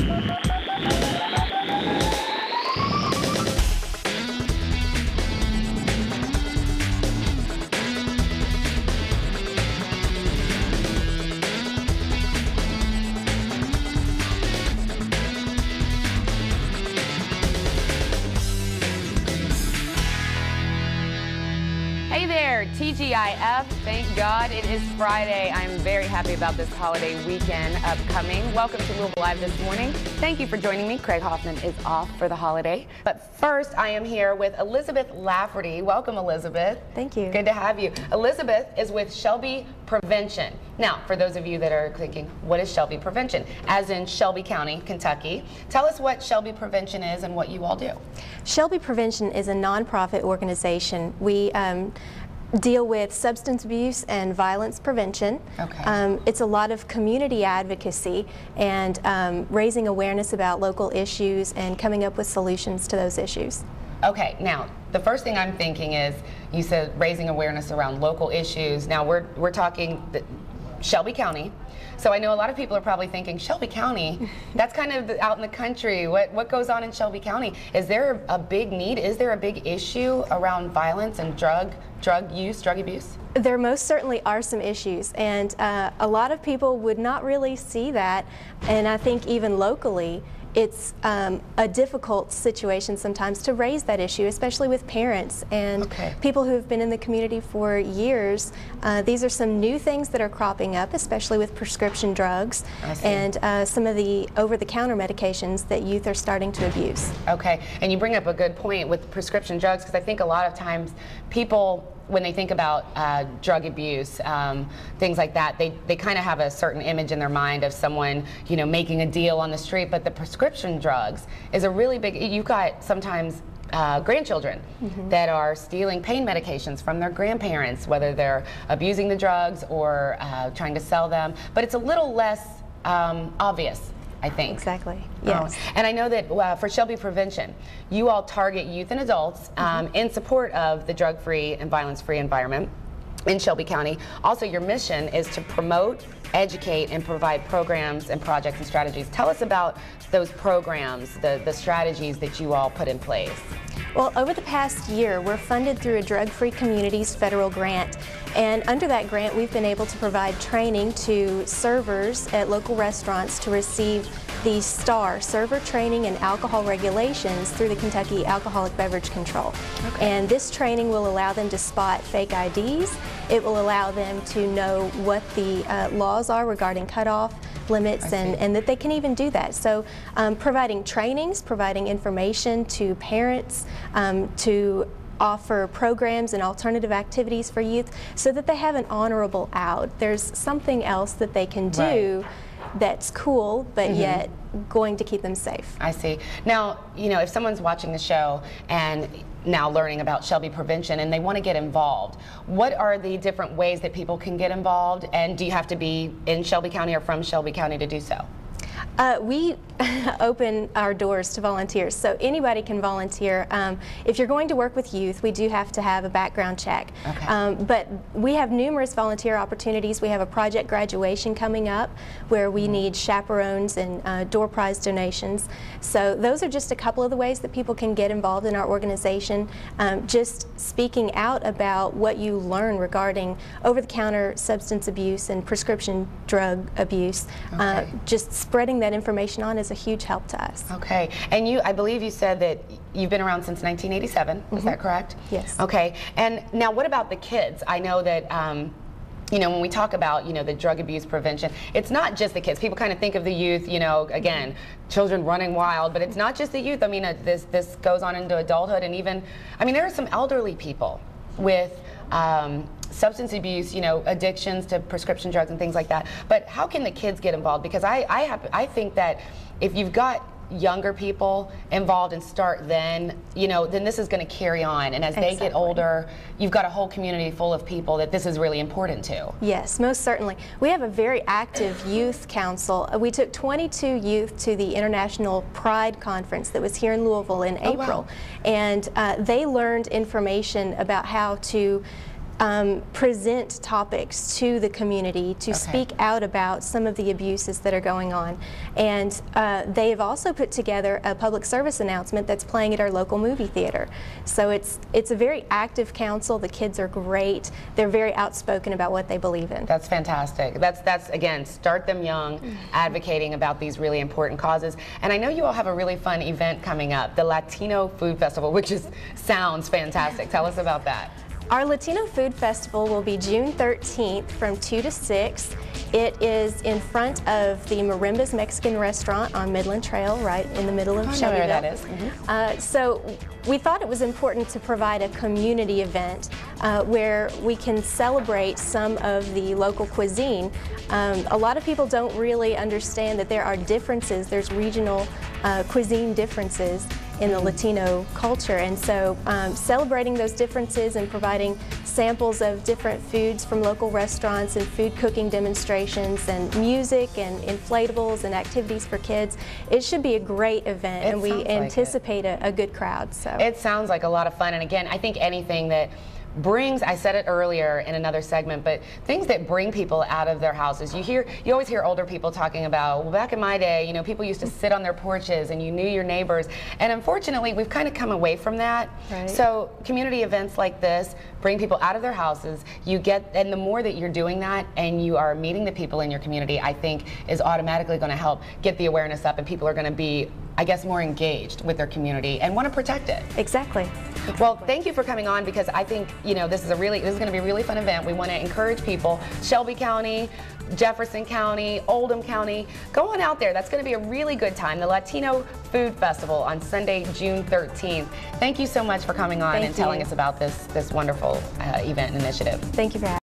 Hey there, TGIF. Thank God it is Friday. I'm very happy about this holiday weekend upcoming. Welcome to Louisville Live this morning. Thank you for joining me. Craig Hoffman is off for the holiday. But first, I am here with Elizabeth Lafferty. Welcome, Elizabeth. Thank you. Good to have you. Elizabeth is with Shelby Prevention. Now, for those of you that are thinking, what is Shelby Prevention? As in Shelby County, Kentucky. Tell us what Shelby Prevention is and what you all do. Shelby Prevention is a nonprofit organization. We deal with substance abuse and violence prevention. Okay. It's a lot of community advocacy and raising awareness about local issues and coming up with solutions to those issues. Okay, now the first thing I'm thinking is, you said raising awareness around local issues. Now we're talking Shelby County. So I know a lot of people are probably thinking, Shelby County, that's kind of out in the country. What goes on in Shelby County? Is there a big need? Is there a big issue around violence and drug use, drug abuse? There most certainly are some issues, and a lot of people would not really see that, and I think even locally it's a difficult situation sometimes to raise that issue, especially with parents and people who have been in the community for years. These are some new things that are cropping up, especially with prescription drugs and some of the over-the-counter medications that youth are starting to abuse. Okay, and you bring up a good point with prescription drugs, because I think a lot of times people, when they think about drug abuse, things like that, they kind of have a certain image in their mind of someone, you know, making a deal on the street. But the prescription drugs is a really big, you've got sometimes grandchildren that are stealing pain medications from their grandparents, whether they're abusing the drugs or trying to sell them. But it's a little less obvious, I think. Exactly, yes. And I know that for Shelby Prevention, you all target youth and adults in support of the drug-free and violence-free environment in Shelby County. Also, your mission is to promote, educate, and provide programs and projects and strategies. Tell us about those programs, the strategies that you all put in place. Well, over the past year, we're funded through a Drug-Free Communities federal grant. And under that grant, we've been able to provide training to servers at local restaurants to receive the STAR, Server Training and Alcohol Regulations, through the Kentucky Alcoholic Beverage Control. And this training will allow them to spot fake IDs. It will allow them to know what the laws are regarding cutoff limits, and that they can even do that. So providing trainings, providing information to parents, to offer programs and alternative activities for youth so that they have an honorable out. There's something else that they can do that's cool, but yet going to keep them safe. I see. Now, you know, if someone's watching the show and now learning about Shelby Prevention and they want to get involved, what are the different ways that people can get involved? And do you have to be in Shelby County or from Shelby County to do so? We open our doors to volunteers, so anybody can volunteer. If you're going to work with youth, we do have to have a background check. But we have numerous volunteer opportunities. We have a project graduation coming up where we need chaperones and door prize donations. So those are just a couple of the ways that people can get involved in our organization. Just speaking out about what you learn regarding over-the-counter substance abuse and prescription drug abuse. Just spreading that information on is a huge help to us. Okay, and I believe you said that you've been around since 1987, is that correct? Yes. Okay, and now what about the kids? I know that you know, when we talk about, you know, the drug abuse prevention, it's not just the kids. People kind of think of the youth, you know, again, children running wild, but it's not just the youth. I mean, this goes on into adulthood, and even, I mean, there are some elderly people with substance abuse, you know, addictions to prescription drugs and things like that. But how can the kids get involved? Because I think that if you've got younger people involved and start then, you know, then this is going to carry on. And as they get older, you've got a whole community full of people that this is really important to. Yes, most certainly. We have a very active youth council. We took 22 youth to the International Pride Conference that was here in Louisville in April. And they learned information about how to present topics to the community to speak out about some of the abuses that are going on. And they have also put together a public service announcement that's playing at our local movie theater. So it's a very active council. The kids are great. They're very outspoken about what they believe in. That's fantastic. That's again, start them young, advocating about these really important causes. And I know you all have a really fun event coming up, the Latino Food Festival, which sounds fantastic. Tell us about that. Our Latino Food Festival will be June 13th from 2 to 6. It is in front of the Marimbas Mexican Restaurant on Midland Trail, right in the middle of Shelbyville. I know where that is. So we thought it was important to provide a community event where we can celebrate some of the local cuisine. A lot of people don't really understand that there are differences. There's regional cuisine differences in the Latino culture, and so celebrating those differences and providing samples of different foods from local restaurants and food cooking demonstrations and music and inflatables and activities for kids. It should be a great event, and we anticipate a good crowd. So it sounds like a lot of fun, and again, I think anything that brings, I said it earlier in another segment, but things that bring people out of their houses. You always hear older people talking about, well, back in my day, you know, people used to sit on their porches and you knew your neighbors. And unfortunately, we've kind of come away from that. Right. So community events like this bring people out of their houses. And the more that you're doing that and you are meeting the people in your community, I think is automatically going to help get the awareness up, and people are going to be, I guess, more engaged with their community and want to protect it. Exactly. Well, thank you for coming on, because I think, you know, this is going to be a really fun event. We want to encourage people, Shelby County, Jefferson County, Oldham County, go on out there. That's going to be a really good time. The Latino Food Festival on Sunday, June 13th. Thank you so much for coming on and telling us about this wonderful event and initiative. Thank you for having me.